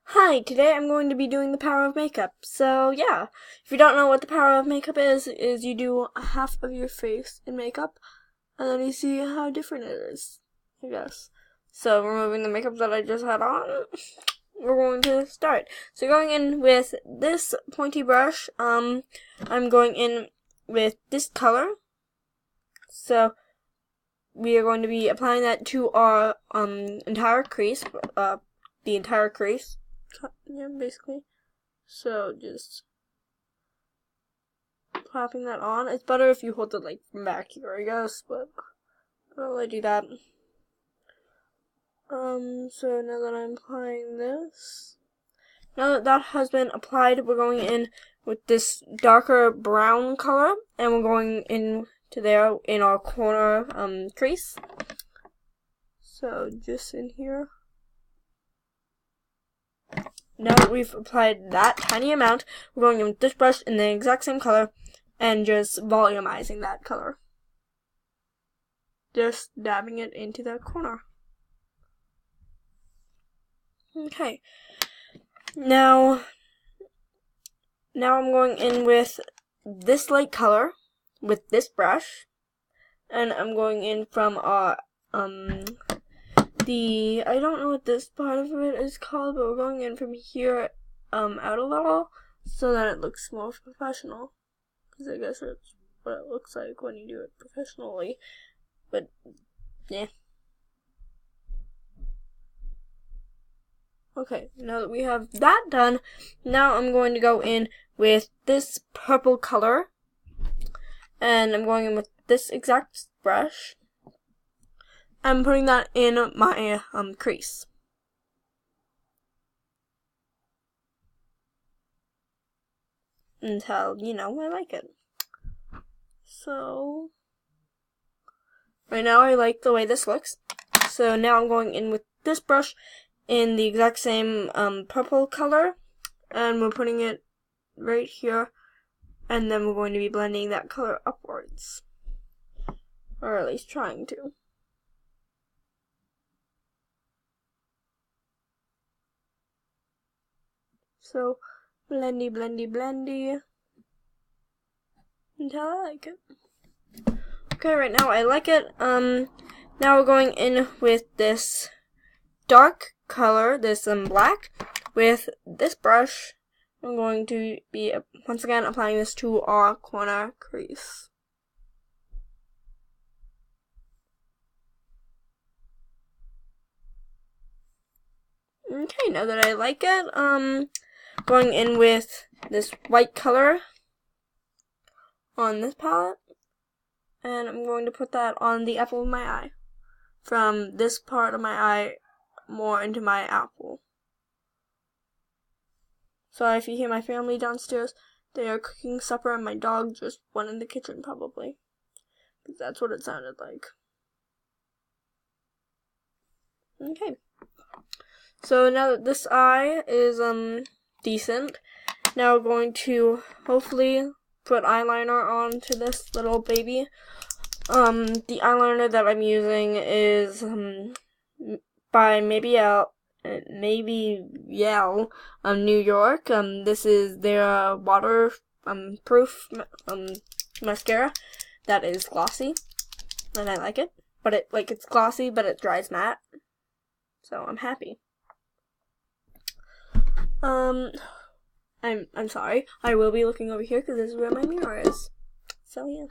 Hi, today I'm going to be doing the power of makeup. So yeah, if you don't know what the power of makeup is you do half of your face in makeup, and then you see how different it is, I guess. So removing the makeup that I just had on, we're going to start. So going in with this pointy brush, I'm going in with this color. So we are going to be applying that to our entire crease, the entire crease. Yeah, basically. So just popping that on. It's better if you hold it like from back here, I guess, but I'll let you do that. So now that I'm applying this, now that that has been applied, we're going in with this darker brown color, and we're going in to there in our corner crease. So just in here. Now that we've applied that tiny amount, we're going in with this brush in the exact same color and just volumizing that color. Just dabbing it into that corner. Okay. Now I'm going in with this light color with this brush, and I'm going in from our I don't know what this part of it is called, but we're going in from here out a little so that it looks more professional, because I guess that's what it looks like when you do it professionally, but yeah. Okay, now that we have that done, now I'm going to go in with this purple color, and I'm going in with this exact brush. I'm putting that in my crease. Until, I like it. So, right now I like the way this looks. So now I'm going in with this brush in the exact same purple color, and we're putting it right here, and then we're going to be blending that color upwards, or at least trying to. So blendy, blendy, blendy until I like it. Okay, right now I like it. Now we're going in with this dark color, this black, with this brush. I'm going to be once again applying this to our corner crease. Okay, now that I like it, going in with this white color on this palette, and I'm going to put that on the apple of my eye, from this part of my eye more into my apple. So if you hear my family downstairs, they are cooking supper, and my dog just went in the kitchen probably, because that's what it sounded like. Okay. So now that this eye is decent, now we're going to hopefully put eyeliner onto this little baby. The eyeliner that I'm using is by Maybelline, New York. This is their waterproof mascara that is glossy, and I like it. But it's glossy, but it dries matte, so I'm happy. I'm sorry. I will be looking over here because this is where my mirror is. So yeah.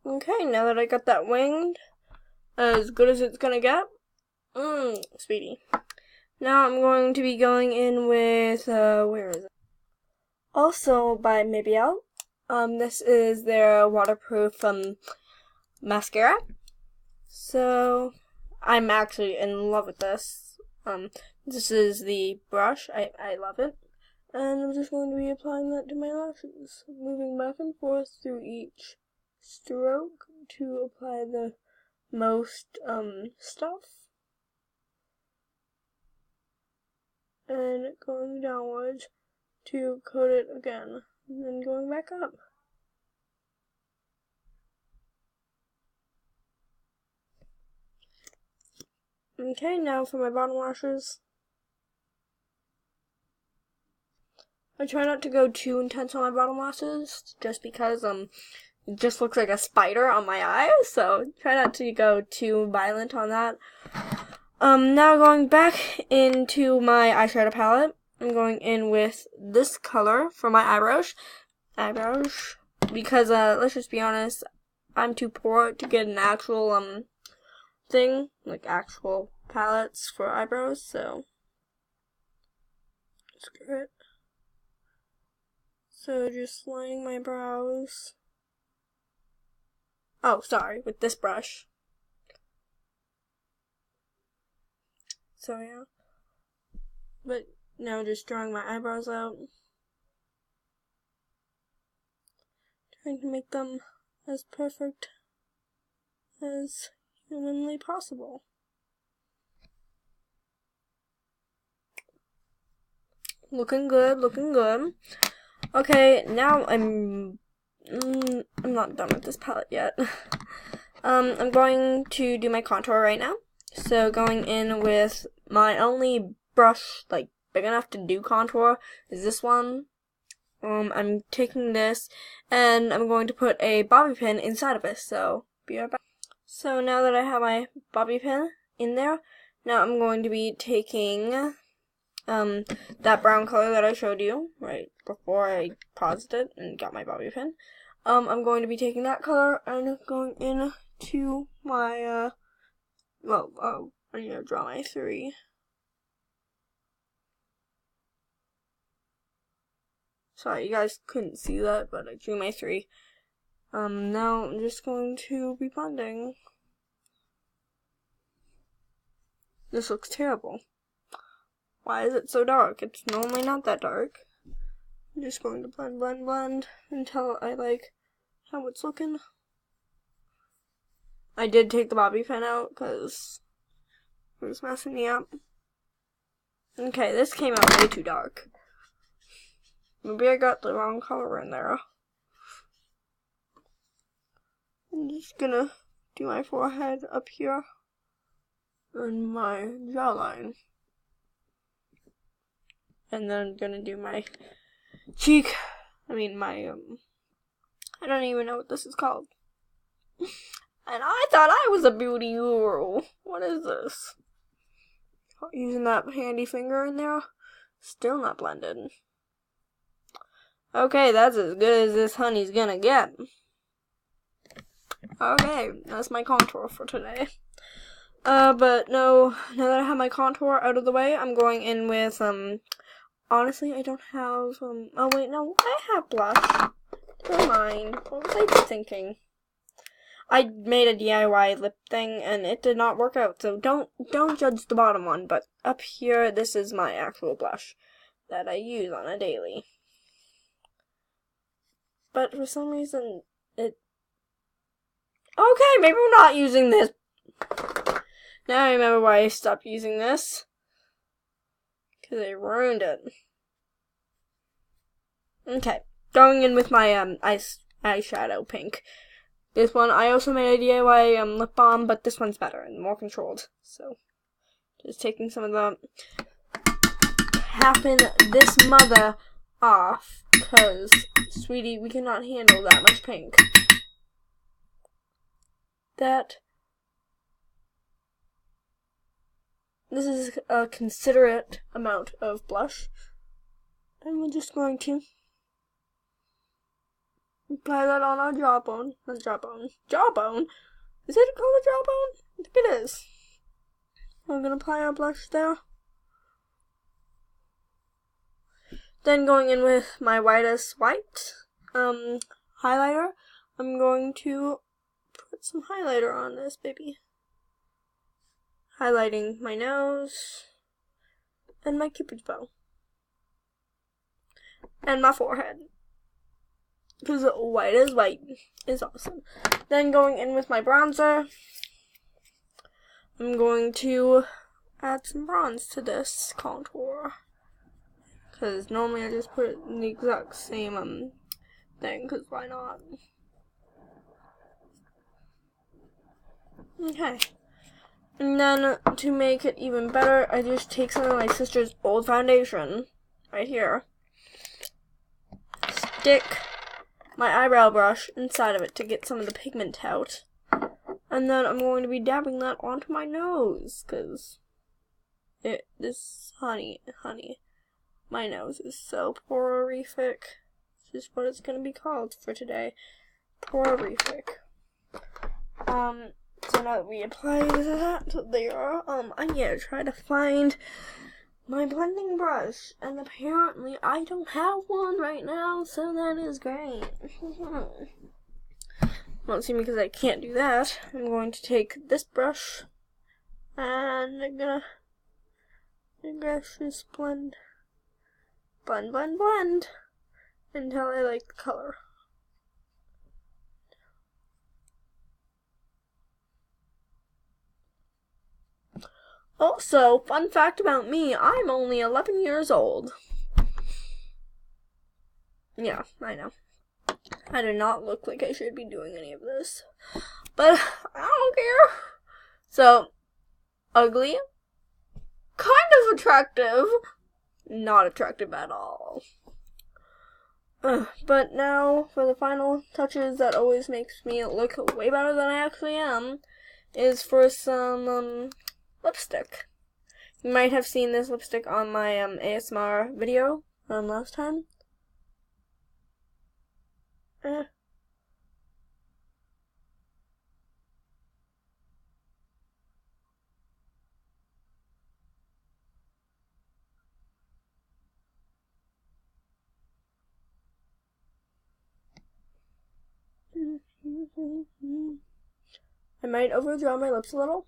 Okay, now that I got that winged, as good as it's gonna get, sweetie. Now I'm going to be going in with, where is it? Also by Maybelline. This is their waterproof, mascara. So, I'm actually in love with this. This is the brush. I love it. And I'm just going to be applying that to my lashes, moving back and forth through each stroke to apply the most stuff, and going downwards to coat it again, and then going back up. Okay, now for my bottom lashes. I try not to go too intense on my bottom lashes, just because it just looks like a spider on my eyes, so try not to go too violent on that. Now going back into my eyeshadow palette, I'm going in with this color for my eyebrows, because let's just be honest, I'm too poor to get an actual thing, like actual palettes for eyebrows, so screw it. So just lining my brows. Oh, sorry, with this brush. So yeah. But now just drawing my eyebrows out. Trying to make them as perfect as humanly possible. Looking good, looking good. Okay, now I'm not done with this palette yet. I'm going to do my contour right now. So going in with my only brush, like, big enough to do contour is this one. I'm taking this, and I'm going to put a bobby pin inside of it, so be right back. So now that I have my bobby pin in there, now I'm going to be taking that brown color that I showed you right before I paused it and got my bobby pin. I'm going to be taking that color and going into my, I'm gonna draw my 3. Sorry, you guys couldn't see that, but I drew my 3. Now I'm just going to be blending. This looks terrible. Why is it so dark? It's normally not that dark. I'm just going to blend until I like how it's looking. I did take the bobby pin out because it was messing me up. Okay, this came out way too dark. Maybe I got the wrong color in there. I'm just gonna do my forehead up here and my jawline. And then I'm gonna do my cheek. I don't even know what this is called. And I thought I was a beauty guru. What is this? Using that handy finger in there. Still not blended. Okay, that's as good as this honey's gonna get. Okay, that's my contour for today. But no, now that I have my contour out of the way, I'm going in with, honestly, I don't have, oh wait, no, I have blush. Never mind. What was I thinking? I made a DIY lip thing, and it did not work out, so don't judge the bottom one, but up here, this is my actual blush that I use on a daily. But for some reason, okay, maybe we're not using this. Now I remember why I stopped using this. Because I ruined it. Okay, going in with my eyeshadow pink. This one, I also made a DIY lip balm, but this one's better and more controlled. So, just taking some of the half in this mother off, because, sweetie, we cannot handle that much pink. This is a considerate amount of blush, and we're just going to apply that on our jawbone. Jawbone? Is it called a jawbone? I think it is. We're gonna apply our blush there. Then going in with my whitest white highlighter, I'm going to put some highlighter on this baby. Highlighting my nose, and my cupid's bow. And my forehead. Because white is awesome. Then going in with my bronzer, I'm going to add some bronze to this contour. Because normally I just put it in the exact same thing, because why not? Okay. And then to make it even better, I just take some of my sister's old foundation, right here, stick my eyebrow brush inside of it to get some of the pigment out, and then I'm going to be dabbing that onto my nose, because honey, my nose is so pororific. This is what it's going to be called for today, pororific. So now that we applied that there, I need to try to find my blending brush, and apparently I don't have one right now, so that is great. Won't see me because I can't do that. I'm going to take this brush, and I'm gonna just blend, until I like the color. Also, fun fact about me, I'm only 11 years old. Yeah, I know. I do not look like I should be doing any of this. But I don't care. So, ugly, kind of attractive, not attractive at all. But now, for the final touches that always makes me look way better than I actually am, is for some, lipstick. You might have seen this lipstick on my ASMR video last time. I might overdraw my lips a little.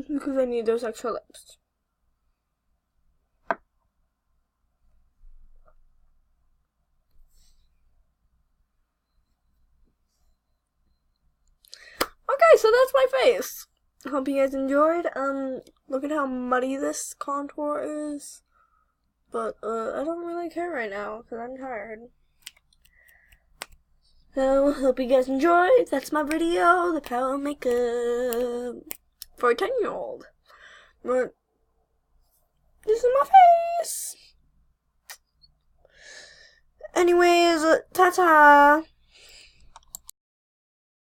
Because I need those extra lips. Okay, so that's my face. Hope you guys enjoyed. Look at how muddy this contour is. But, I don't really care right now, because I'm tired. So, hope you guys enjoyed. That's my video, the power of makeup for a 10-year-old. But this is my face. Anyways, ta-ta.